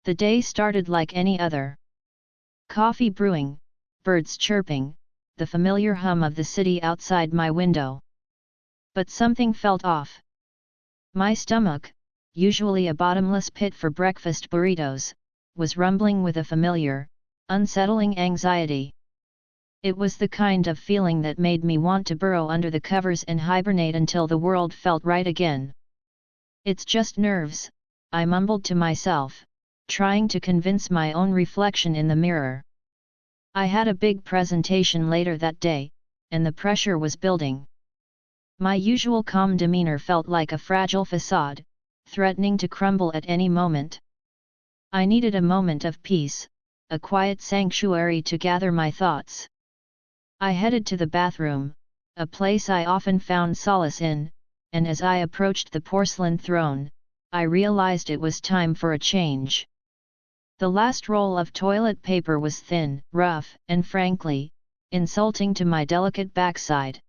The day started like any other. Coffee brewing, birds chirping, the familiar hum of the city outside my window. But something felt off. My stomach, usually a bottomless pit for breakfast burritos, was rumbling with a familiar, unsettling anxiety. It was the kind of feeling that made me want to burrow under the covers and hibernate until the world felt right again. "It's just nerves," I mumbled to myself, trying to convince my own reflection in the mirror. I had a big presentation later that day, and the pressure was building. My usual calm demeanor felt like a fragile facade, threatening to crumble at any moment. I needed a moment of peace, a quiet sanctuary to gather my thoughts. I headed to the bathroom, a place I often found solace in, and as I approached the porcelain throne, I realized it was time for a change. The last roll of toilet paper was thin, rough, and frankly, insulting to my delicate backside.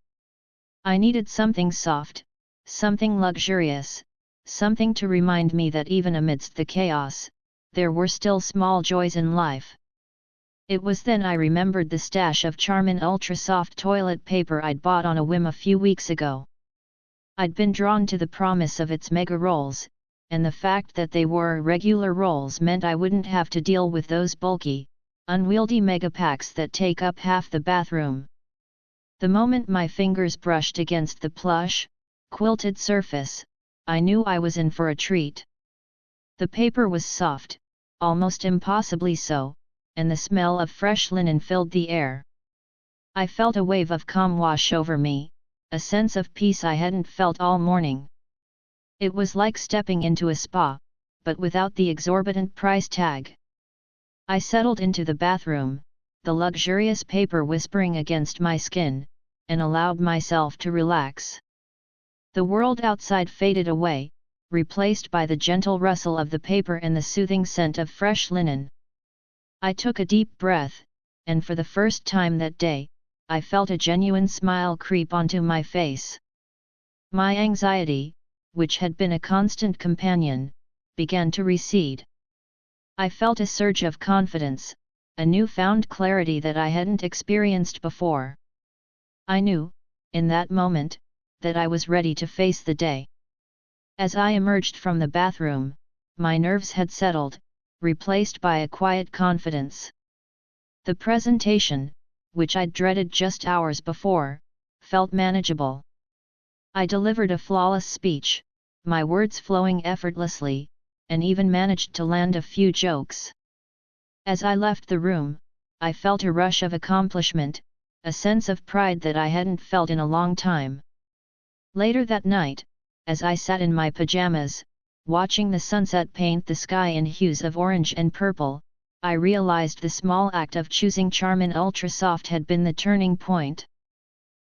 I needed something soft, something luxurious, something to remind me that even amidst the chaos, there were still small joys in life. It was then I remembered the stash of Charmin ultra soft toilet paper I'd bought on a whim a few weeks ago. I'd been drawn to the promise of its mega rolls, and the fact that they were regular rolls meant I wouldn't have to deal with those bulky, unwieldy mega packs that take up half the bathroom. The moment my fingers brushed against the plush, quilted surface, I knew I was in for a treat. The paper was soft, almost impossibly so, and the smell of fresh linen filled the air. I felt a wave of calm wash over me, a sense of peace I hadn't felt all morning. It was like stepping into a spa, but without the exorbitant price tag. I settled into the bathroom, the luxurious paper whispering against my skin, and allowed myself to relax. The world outside faded away, replaced by the gentle rustle of the paper and the soothing scent of fresh linen. I took a deep breath, and for the first time that day, I felt a genuine smile creep onto my face. My anxiety, which had been a constant companion, began to recede. I felt a surge of confidence, a newfound clarity that I hadn't experienced before. I knew, in that moment, that I was ready to face the day. As I emerged from the bathroom, my nerves had settled, replaced by a quiet confidence. The presentation, which I'd dreaded just hours before, felt manageable. I delivered a flawless speech, my words flowing effortlessly, and even managed to land a few jokes. As I left the room, I felt a rush of accomplishment, a sense of pride that I hadn't felt in a long time. Later that night, as I sat in my pajamas, watching the sunset paint the sky in hues of orange and purple, I realized the small act of choosing Charmin Ultra Soft had been the turning point.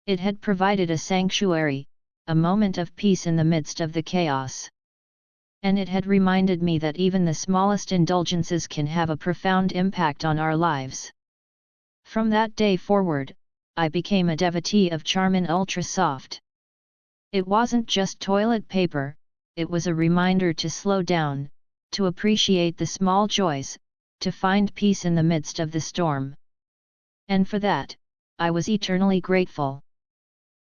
It had provided a sanctuary, a moment of peace in the midst of the chaos. And it had reminded me that even the smallest indulgences can have a profound impact on our lives. From that day forward, I became a devotee of Charmin Ultra Soft. It wasn't just toilet paper, it was a reminder to slow down, to appreciate the small joys, to find peace in the midst of the storm. And for that, I was eternally grateful.